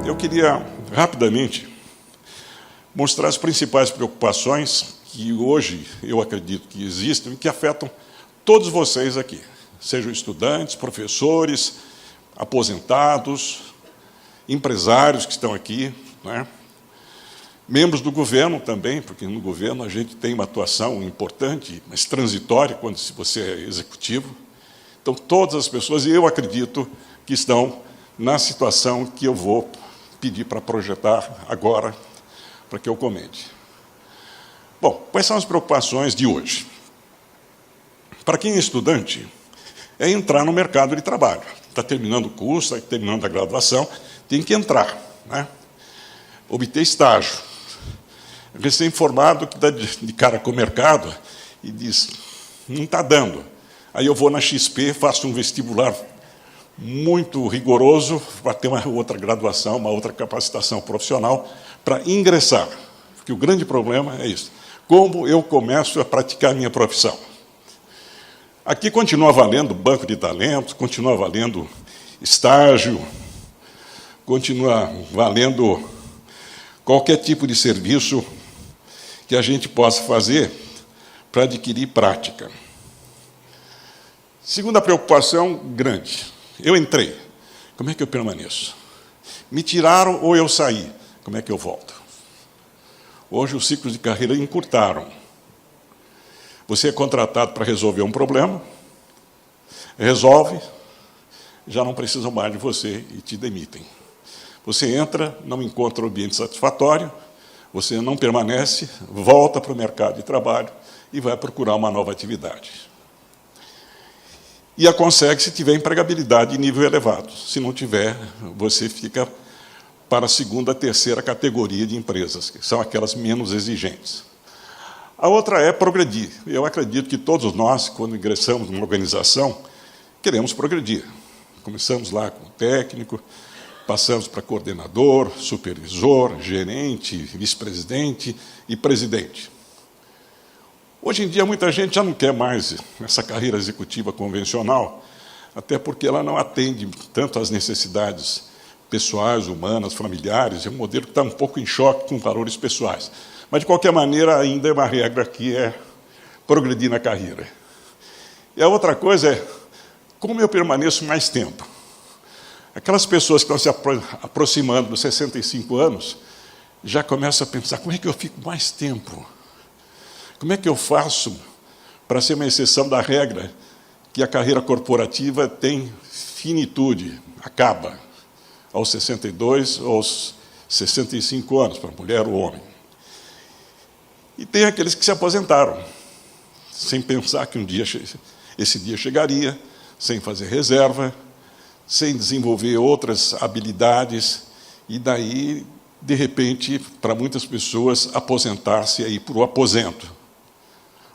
Eu queria, rapidamente, mostrar as principais preocupações que hoje eu acredito que existem e que afetam todos vocês aqui, sejam estudantes, professores, aposentados, empresários que estão aqui, né? Membros do governo também, porque no governo a gente tem uma atuação importante, mas transitória, quando você é executivo. Então, todas as pessoas, e eu acredito que estão na situação que eu vou pedir para projetar agora, para que eu comente. Bom, quais são as preocupações de hoje? Para quem é estudante, é entrar no mercado de trabalho. Está terminando o curso, está terminando a graduação, tem que entrar, né? Obter estágio. Recém-formado que dá de cara com o mercado e diz, não está dando. Aí eu vou na XP, faço um vestibular muito rigoroso para ter uma outra graduação, uma outra capacitação profissional para ingressar. Porque o grande problema é isso. Como eu começo a praticar a minha profissão? Aqui continua valendo banco de talentos, continua valendo estágio, continua valendo qualquer tipo de serviço que a gente possa fazer para adquirir prática. Segunda preocupação grande. Eu entrei. Como é que eu permaneço? Me tiraram ou eu saí? Como é que eu volto? Hoje os ciclos de carreira encurtaram. Você é contratado para resolver um problema, resolve, já não precisam mais de você e te demitem. Você entra, não encontra o ambiente satisfatório, você não permanece, volta para o mercado de trabalho e vai procurar uma nova atividade. E a consegue se tiver empregabilidade de nível elevado. Se não tiver, você fica para a segunda, terceira categoria de empresas, que são aquelas menos exigentes. A outra é progredir. Eu acredito que todos nós, quando ingressamos numa organização, queremos progredir. Começamos lá com técnico, passamos para coordenador, supervisor, gerente, vice-presidente e presidente. Hoje em dia, muita gente já não quer mais essa carreira executiva convencional, até porque ela não atende tanto às necessidades pessoais, humanas, familiares. É um modelo que está um pouco em choque com valores pessoais. Mas, de qualquer maneira, ainda é uma regra que é progredir na carreira. E a outra coisa é como eu permaneço mais tempo. Aquelas pessoas que estão se aproximando dos 65 anos já começam a pensar, como é que eu fico mais tempo? Como é que eu faço para ser uma exceção da regra que a carreira corporativa tem finitude, acaba aos 62 ou aos 65 anos, para a mulher ou homem. E tem aqueles que se aposentaram, sem pensar que um dia esse dia chegaria, sem fazer reserva, sem desenvolver outras habilidades, e daí, de repente, para muitas pessoas, aposentar-se aí por o aposento,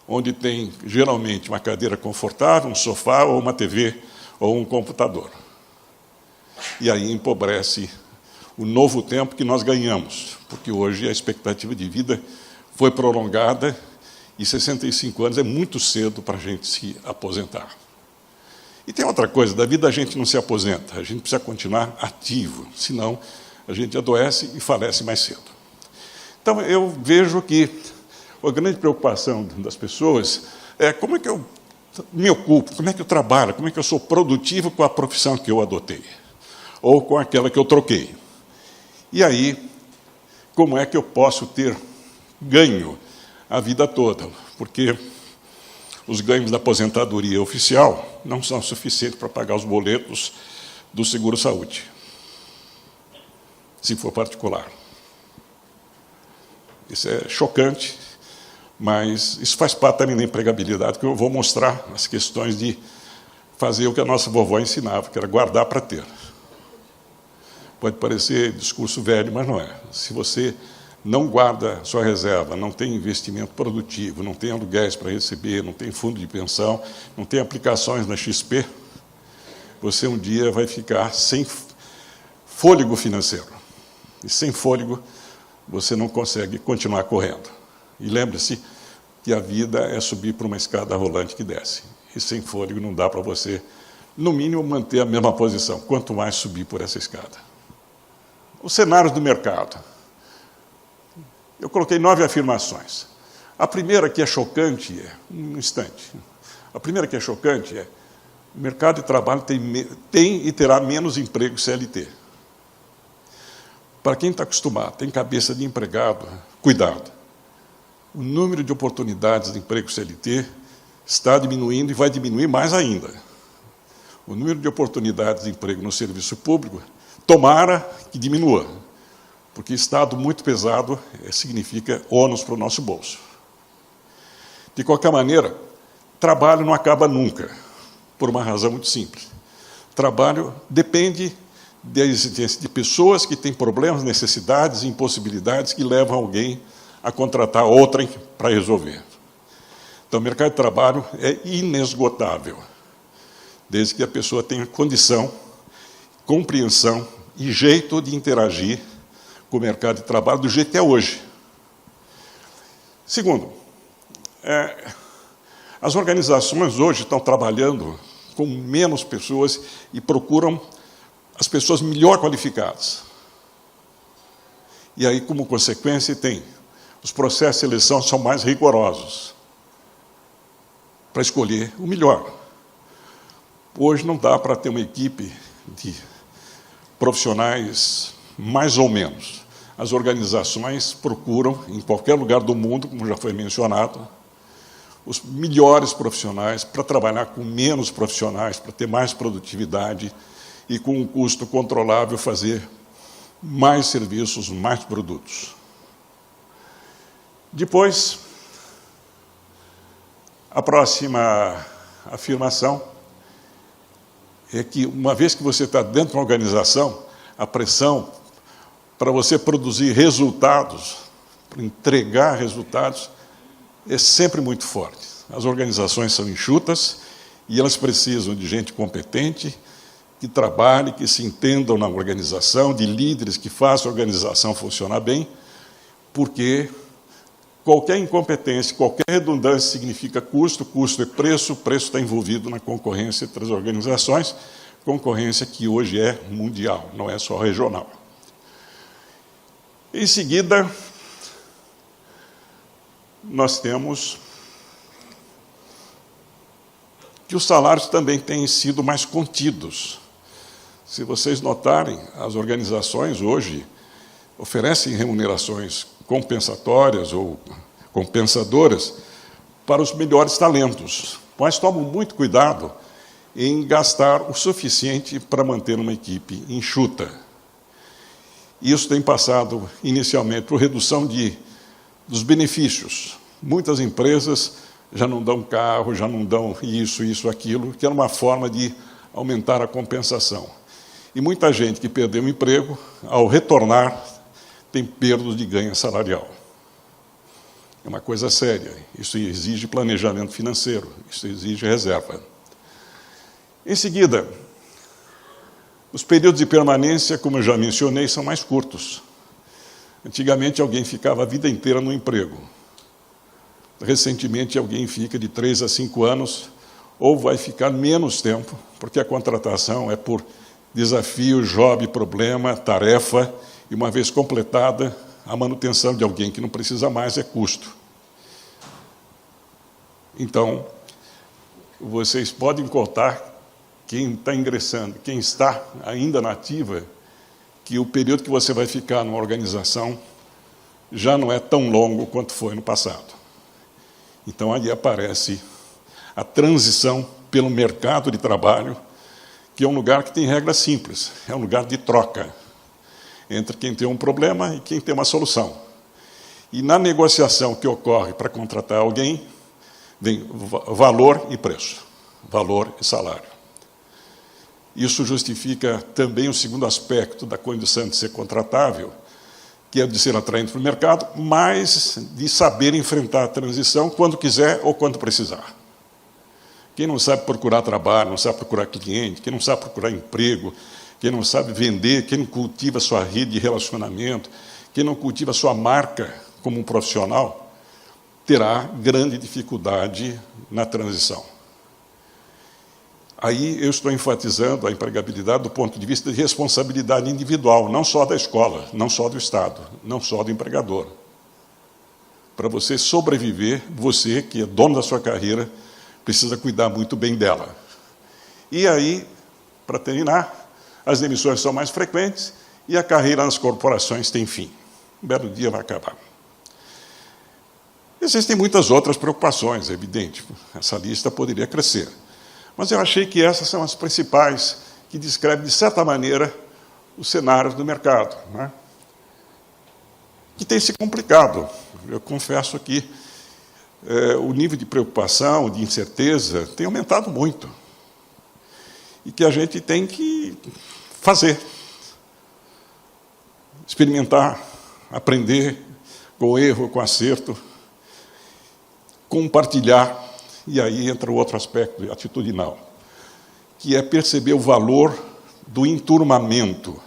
onde tem, geralmente, uma cadeira confortável, um sofá, ou uma TV, ou um computador. E aí empobrece o novo tempo que nós ganhamos, porque hoje a expectativa de vida foi prolongada, e 65 anos é muito cedo para a gente se aposentar. E tem outra coisa, da vida a gente não se aposenta, a gente precisa continuar ativo, senão a gente adoece e falece mais cedo. Então, eu vejo que a grande preocupação das pessoas é como é que eu me ocupo, como é que eu trabalho, como é que eu sou produtivo com a profissão que eu adotei, ou com aquela que eu troquei. E aí, como é que eu posso ter ganho a vida toda? Porque os ganhos da aposentadoria oficial não são suficientes para pagar os boletos do seguro-saúde, se for particular. Isso é chocante, mas isso faz parte também da empregabilidade, que eu vou mostrar as questões de fazer o que a nossa vovó ensinava, que era guardar para ter. Pode parecer discurso velho, mas não é. Se você não guarda sua reserva, não tem investimento produtivo, não tem aluguéis para receber, não tem fundo de pensão, não tem aplicações na XP, você um dia vai ficar sem fôlego financeiro. E sem fôlego, você não consegue continuar correndo. E lembre-se que a vida é subir por uma escada rolante que desce. E sem fôlego não dá para você, no mínimo, manter a mesma posição, quanto mais subir por essa escada. os cenários do mercado. Eu coloquei 9 afirmações. A primeira que é chocante um instante. A primeira que é chocante é: o mercado de trabalho tem e terá menos emprego CLT. Para quem está acostumado, tem cabeça de empregado, cuidado. O número de oportunidades de emprego CLT está diminuindo e vai diminuir mais ainda. O número de oportunidades de emprego no serviço público, tomara que diminua, porque Estado muito pesado significa ônus para o nosso bolso. De qualquer maneira, trabalho não acaba nunca, por uma razão muito simples. Trabalho depende da existência de pessoas que têm problemas, necessidades e impossibilidades que levam alguém a contratar outrem para resolver. Então, o mercado de trabalho é inesgotável, desde que a pessoa tenha condição, compreensão e jeito de interagir com o mercado de trabalho do jeito que é hoje. Segundo, as organizações hoje estão trabalhando com menos pessoas e procuram as pessoas melhor qualificadas. E aí, como consequência, os processos de seleção são mais rigorosos para escolher o melhor. Hoje não dá para ter uma equipe de profissionais mais ou menos. As organizações procuram, em qualquer lugar do mundo, como já foi mencionado, os melhores profissionais para trabalhar com menos profissionais, para ter mais produtividade e, com um custo controlável, fazer mais serviços, mais produtos. Depois, a próxima afirmação é que, uma vez que você está dentro de uma organização, a pressão para você produzir resultados, para entregar resultados, é sempre muito forte. As organizações são enxutas e elas precisam de gente competente, que trabalhe, que se entendam na organização, de líderes que façam a organização funcionar bem, porque qualquer incompetência, qualquer redundância significa custo, custo é preço, o preço está envolvido na concorrência entre as organizações, concorrência que hoje é mundial, não é só regional. Em seguida, nós temos que os salários também têm sido mais contidos. Se vocês notarem, as organizações hoje oferecem remunerações compensatórias ou compensadoras para os melhores talentos, mas tomam muito cuidado em gastar o suficiente para manter uma equipe enxuta. Isso tem passado, inicialmente, por redução dos benefícios. Muitas empresas já não dão carro, já não dão isso, aquilo, que era uma forma de aumentar a compensação. E muita gente que perdeu o emprego, ao retornar, tem perdas de ganho salarial. É uma coisa séria. Isso exige planejamento financeiro, isso exige reserva. Em seguida, os períodos de permanência, como eu já mencionei, são mais curtos. Antigamente, alguém ficava a vida inteira no emprego. Recentemente, alguém fica de 3 a 5 anos, ou vai ficar menos tempo, porque a contratação é por desafio, job, problema, tarefa, e uma vez completada, a manutenção de alguém que não precisa mais é custo. Então, vocês podem contar, quem está ingressando, quem está ainda na ativa, que o período que você vai ficar numa organização já não é tão longo quanto foi no passado. Então, aí aparece a transição pelo mercado de trabalho, que é um lugar que tem regras simples, é um lugar de troca entre quem tem um problema e quem tem uma solução. E na negociação que ocorre para contratar alguém, vem valor e preço, valor e salário. Isso justifica também o segundo aspecto da condição de ser contratável, que é de ser atraente para o mercado, mas de saber enfrentar a transição quando quiser ou quando precisar. Quem não sabe procurar trabalho, não sabe procurar cliente, quem não sabe procurar emprego, quem não sabe vender, quem não cultiva sua rede de relacionamento, quem não cultiva sua marca como um profissional, terá grande dificuldade na transição. Aí eu estou enfatizando a empregabilidade do ponto de vista de responsabilidade individual, não só da escola, não só do Estado, não só do empregador. Para você sobreviver, você, que é dono da sua carreira, precisa cuidar muito bem dela. E aí, para terminar, as demissões são mais frequentes e a carreira nas corporações tem fim. Um belo dia vai acabar. Existem muitas outras preocupações, é evidente. Essa lista poderia crescer. Mas eu achei que essas são as principais que descrevem, de certa maneira, os cenários do mercado, né? Que tem se complicado. Eu confesso que o nível de preocupação, de incerteza, tem aumentado muito. E que a gente tem que fazer, experimentar, aprender com erro, com acerto, compartilhar. E aí entra o outro aspecto atitudinal, que é perceber o valor do enturmamento,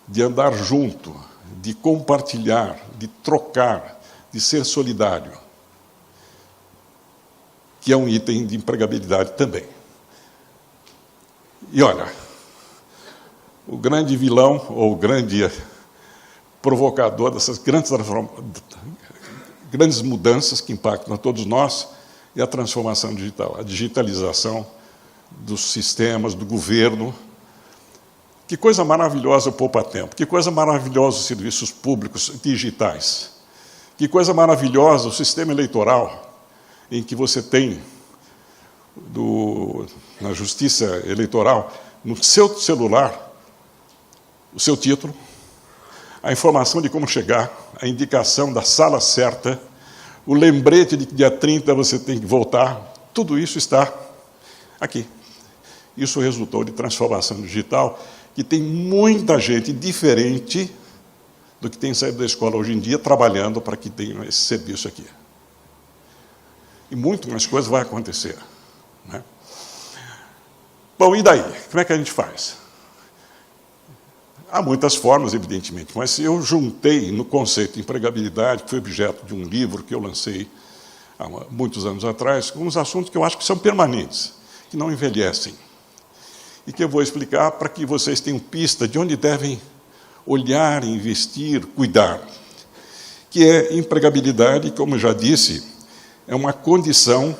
de andar junto, de compartilhar, de trocar, de ser solidário, que é um item de empregabilidade também. E olha, o grande vilão, ou o grande provocador dessas grandes mudanças que impactam a todos nós, é a transformação digital, a digitalização dos sistemas, do governo. Que coisa maravilhosa o poupa-tempo, que coisa maravilhosa os serviços públicos digitais, que coisa maravilhosa o sistema eleitoral, em que você tem, na justiça eleitoral, no seu celular, o seu título, a informação de como chegar, a indicação da sala certa, o lembrete de que dia 30 você tem que voltar, tudo isso está aqui. Isso resultou de transformação digital, que tem muita gente diferente do que tem saído da escola hoje em dia, trabalhando para que tenha esse serviço aqui. E muito mais coisas vai acontecer, né? Bom, e daí? Como é que a gente faz? Há muitas formas, evidentemente, mas eu juntei no conceito de empregabilidade, que foi objeto de um livro que eu lancei há muitos anos atrás, alguns assuntos que eu acho que são permanentes, que não envelhecem, e que eu vou explicar para que vocês tenham pista de onde devem olhar, investir, cuidar, que é empregabilidade, como eu já disse, é uma condição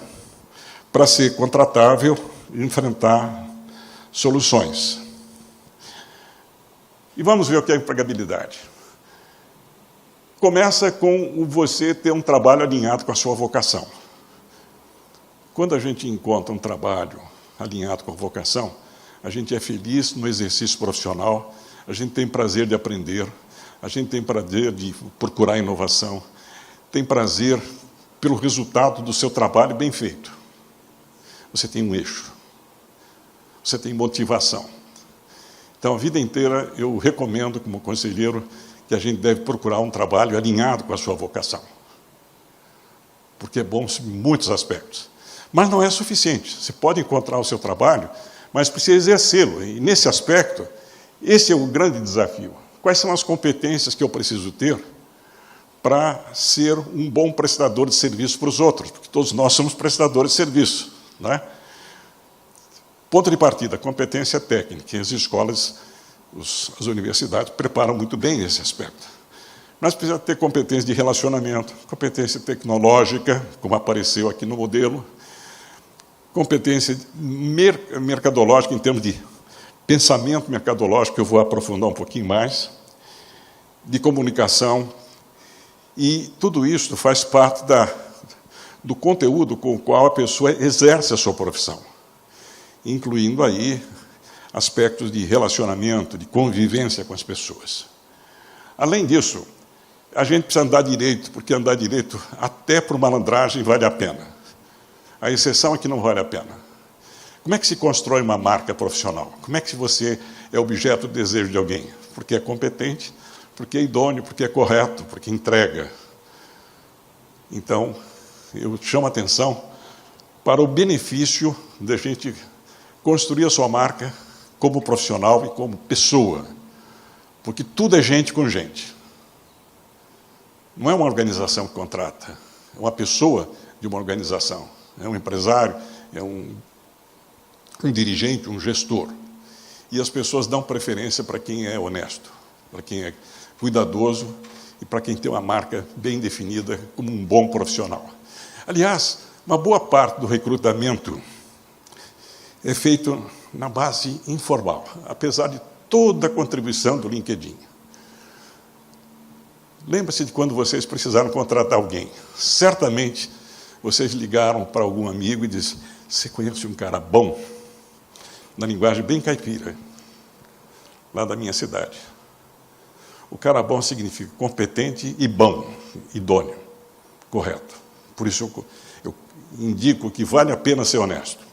para ser contratável e enfrentar soluções. E vamos ver o que é empregabilidade. Começa com você ter um trabalho alinhado com a sua vocação. Quando a gente encontra um trabalho alinhado com a vocação, a gente é feliz no exercício profissional, a gente tem prazer de aprender, a gente tem prazer de procurar inovação, tem prazer pelo resultado do seu trabalho bem feito. Você tem um eixo, você tem motivação. Então, a vida inteira, eu recomendo, como conselheiro, que a gente deve procurar um trabalho alinhado com a sua vocação. Porque é bom em muitos aspectos. Mas não é suficiente. Você pode encontrar o seu trabalho, mas precisa exercê-lo. E, nesse aspecto, esse é o grande desafio. Quais são as competências que eu preciso ter para ser um bom prestador de serviço para os outros? Porque todos nós somos prestadores de serviço, não é? Ponto de partida, competência técnica. As escolas, as universidades preparam muito bem esse aspecto. Mas precisa ter competência de relacionamento, competência tecnológica, como apareceu aqui no modelo, competência mercadológica, em termos de pensamento mercadológico, que eu vou aprofundar um pouquinho mais, de comunicação, e tudo isso faz parte do conteúdo com o qual a pessoa exerce a sua profissão, incluindo aí aspectos de relacionamento, de convivência com as pessoas. Além disso, a gente precisa andar direito, porque andar direito, até por malandragem, vale a pena. A exceção é que não vale a pena. Como é que se constrói uma marca profissional? Como é que você é objeto do desejo de alguém? Porque é competente, porque é idôneo, porque é correto, porque entrega. Então, eu chamo a atenção para o benefício da gente construir a sua marca como profissional e como pessoa, porque tudo é gente com gente. Não é uma organização que contrata, é uma pessoa de uma organização, é um empresário, é um um dirigente, um gestor. E as pessoas dão preferência para quem é honesto, para quem é cuidadoso e para quem tem uma marca bem definida como um bom profissional. Aliás, uma boa parte do recrutamento é feito na base informal, apesar de toda a contribuição do LinkedIn. Lembre-se de quando vocês precisaram contratar alguém. Certamente, vocês ligaram para algum amigo e disseram: você conhece um cara bom? Na linguagem bem caipira, lá da minha cidade. O cara bom significa competente e bom, idôneo, correto. Por isso eu indico que vale a pena ser honesto.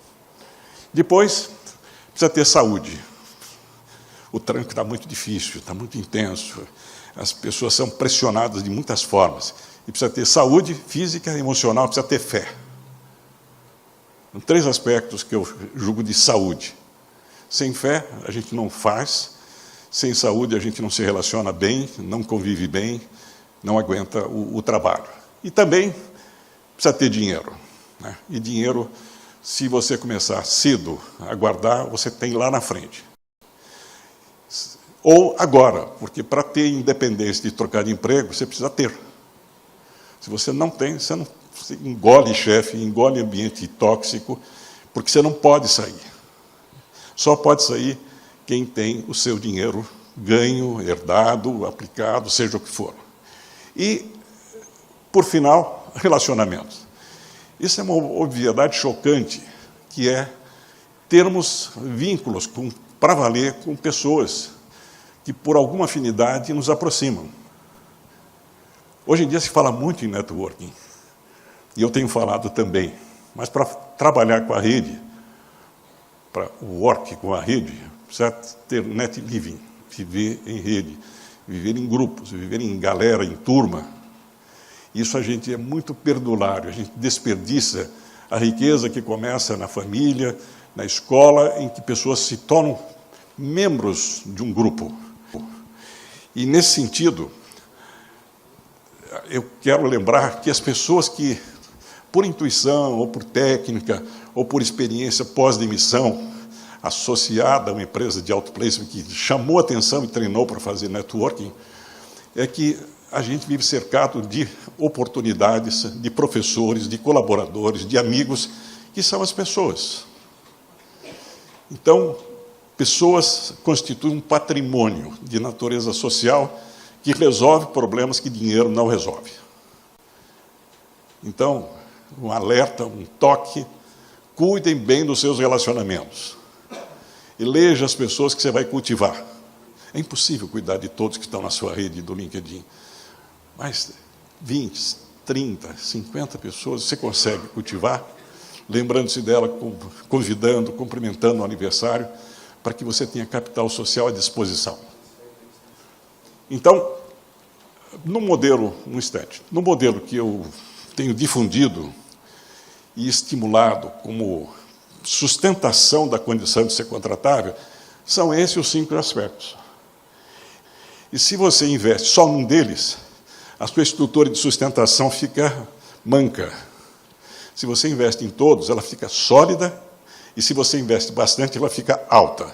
Depois, precisa ter saúde. O tranco está muito difícil, está muito intenso. As pessoas são pressionadas de muitas formas. E precisa ter saúde física, emocional, precisa ter fé. São 3 aspectos que eu julgo de saúde. Sem fé, a gente não faz. Sem saúde, a gente não se relaciona bem, não convive bem, não aguenta o trabalho. E também precisa ter dinheiro, né? E dinheiro, se você começar cedo a guardar, você tem lá na frente. Ou agora, porque para ter independência de trocar de emprego, você precisa ter. Se você não tem, você engole chefe, engole ambiente tóxico, porque você não pode sair. Só pode sair quem tem o seu dinheiro ganho, herdado, aplicado, seja o que for. E, por final, relacionamentos. Isso é uma obviedade chocante, que é termos vínculos para valer com pessoas que, por alguma afinidade, nos aproximam. Hoje em dia se fala muito em networking, e eu tenho falado também, mas para trabalhar com a rede, para work com a rede, precisa ter net living, viver em rede, viver em grupos, viver em galera, em turma. Isso a gente é muito perdulário, a gente desperdiça a riqueza que começa na família, na escola, em que pessoas se tornam membros de um grupo. E, nesse sentido, eu quero lembrar que as pessoas que, por intuição, ou por técnica, ou por experiência pós-demissão, associada a uma empresa de outplacement que chamou atenção e treinou para fazer networking, é que a gente vive cercado de oportunidades, de professores, de colaboradores, de amigos, que são as pessoas. Então, pessoas constituem um patrimônio de natureza social que resolve problemas que dinheiro não resolve. Então, um alerta, um toque: cuidem bem dos seus relacionamentos. Eleja as pessoas que você vai cultivar. É impossível cuidar de todos que estão na sua rede do LinkedIn, mas 20, 30, 50 pessoas você consegue cultivar, lembrando-se dela, convidando, cumprimentando no aniversário, para que você tenha capital social à disposição. Então, no modelo que eu tenho difundido e estimulado como sustentação da condição de ser contratável, são esses os 5 aspectos. E se você investe só num deles, a sua estrutura de sustentação fica manca. Se você investe em todos, ela fica sólida, e se você investe bastante, ela fica alta.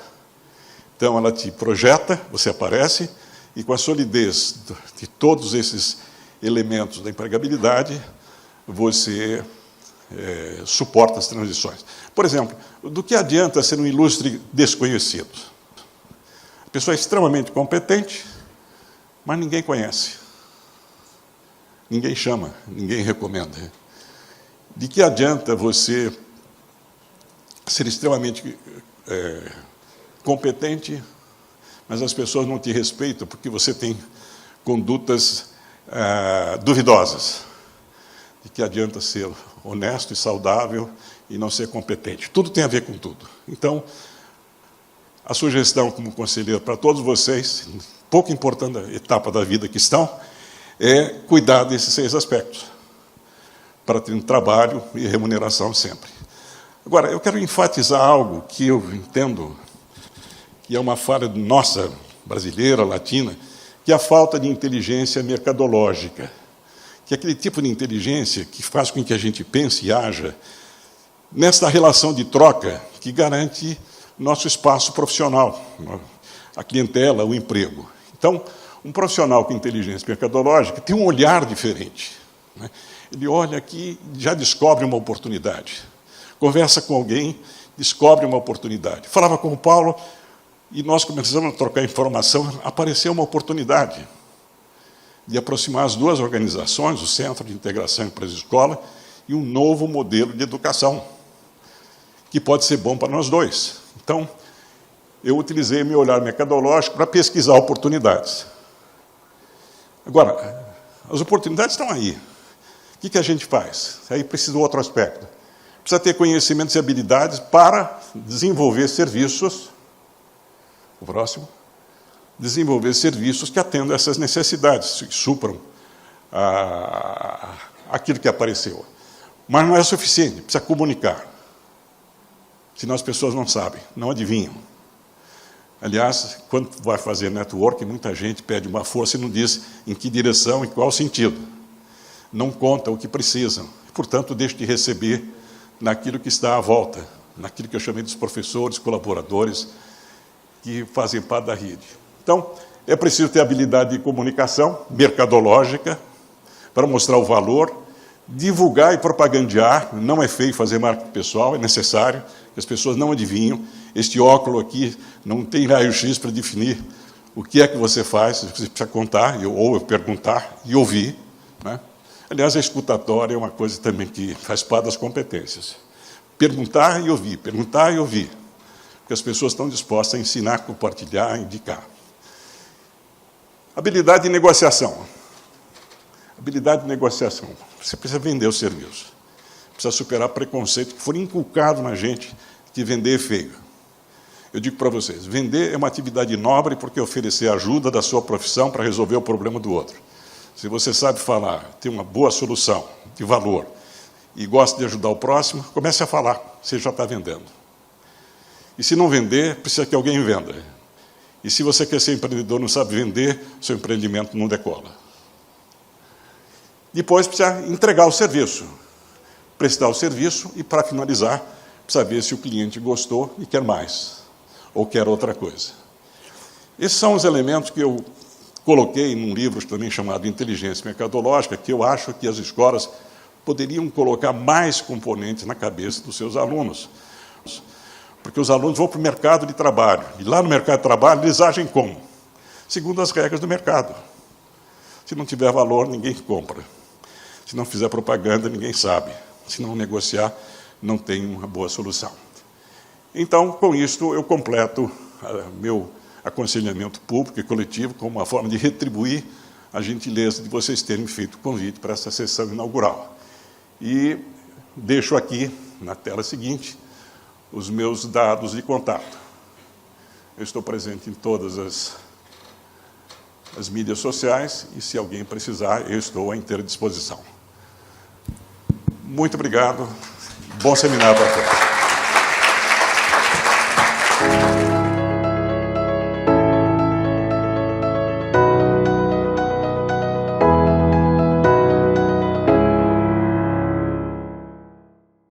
Então, ela te projeta, você aparece, e com a solidez de todos esses elementos da empregabilidade, você suporta as transições. Por exemplo, do que adianta ser um ilustre desconhecido? A pessoa é extremamente competente, mas ninguém conhece. Ninguém chama, ninguém recomenda. De que adianta você ser extremamente competente, mas as pessoas não te respeitam porque você tem condutas duvidosas? De que adianta ser honesto e saudável e não ser competente? Tudo tem a ver com tudo. Então, a sugestão como conselheiro para todos vocês, pouco importante a etapa da vida que estão, é cuidar desses 6 aspectos, para ter um trabalho e remuneração sempre. Agora, eu quero enfatizar algo que eu entendo que é uma falha nossa, brasileira, latina, que é a falta de inteligência mercadológica, que é aquele tipo de inteligência que faz com que a gente pense e haja nesta relação de troca que garante nosso espaço profissional, a clientela, o emprego. Então, um profissional com inteligência mercadológica tem um olhar diferente, né? Ele olha aqui e já descobre uma oportunidade. Conversa com alguém, descobre uma oportunidade. Falava com o Paulo e nós começamos a trocar informação, apareceu uma oportunidade de aproximar as duas organizações, o Centro de Integração Empresa-Escola e um novo modelo de educação, que pode ser bom para nós dois. Então, eu utilizei meu olhar mercadológico para pesquisar oportunidades. Agora, as oportunidades estão aí. O que a gente faz? Aí precisa de outro aspecto. Precisa ter conhecimentos e habilidades para desenvolver serviços. O próximo. Desenvolver serviços que atendam essas necessidades, que supram aquilo que apareceu. Mas não é suficiente, precisa comunicar. Senão as pessoas não sabem, não adivinham. Aliás, quando vai fazer network, muita gente pede uma força e não diz em que direção e qual sentido. Não conta o que precisam. Portanto, deixa de receber naquilo que está à volta, naquilo que eu chamei dos professores, colaboradores, que fazem parte da rede. Então, é preciso ter habilidade de comunicação mercadológica para mostrar o valor, divulgar e propagandear. Não é feio fazer marketing pessoal, é necessário, que as pessoas não adivinham. Este óculo aqui não tem raio-x para definir o que é que você faz, você precisa contar, ou eu perguntar e ouvir, né? Aliás, a escutatória é uma coisa também que faz parte das competências. Perguntar e ouvir, porque as pessoas estão dispostas a ensinar, compartilhar, indicar. Habilidade de negociação. Habilidade de negociação. Você precisa vender o serviço. Precisa superar preconceito que for inculcado na gente que vender é feio. Eu digo para vocês, vender é uma atividade nobre porque oferecer ajuda da sua profissão para resolver o problema do outro. Se você sabe falar, tem uma boa solução de valor e gosta de ajudar o próximo, comece a falar, você já está vendendo. E se não vender, precisa que alguém venda. E se você quer ser empreendedor e não sabe vender, seu empreendimento não decola. Depois precisa entregar o serviço, prestar o serviço e, para finalizar, precisa ver se o cliente gostou e quer mais, ou quer outra coisa. Esses são os elementos que eu coloquei num livro também chamado Inteligência Mercadológica, que eu acho que as escolas poderiam colocar mais componentes na cabeça dos seus alunos. Porque os alunos vão para o mercado de trabalho, e lá no mercado de trabalho eles agem como? Segundo as regras do mercado. Se não tiver valor, ninguém compra. Se não fizer propaganda, ninguém sabe. Se não negociar, não tem uma boa solução. Então, com isto, eu completo meu aconselhamento público e coletivo como uma forma de retribuir a gentileza de vocês terem feito o convite para essa sessão inaugural. E deixo aqui, na tela seguinte, os meus dados de contato. Eu estou presente em todas as mídias sociais e, se alguém precisar, eu estou à inteira disposição. Muito obrigado. Bom seminário para todos.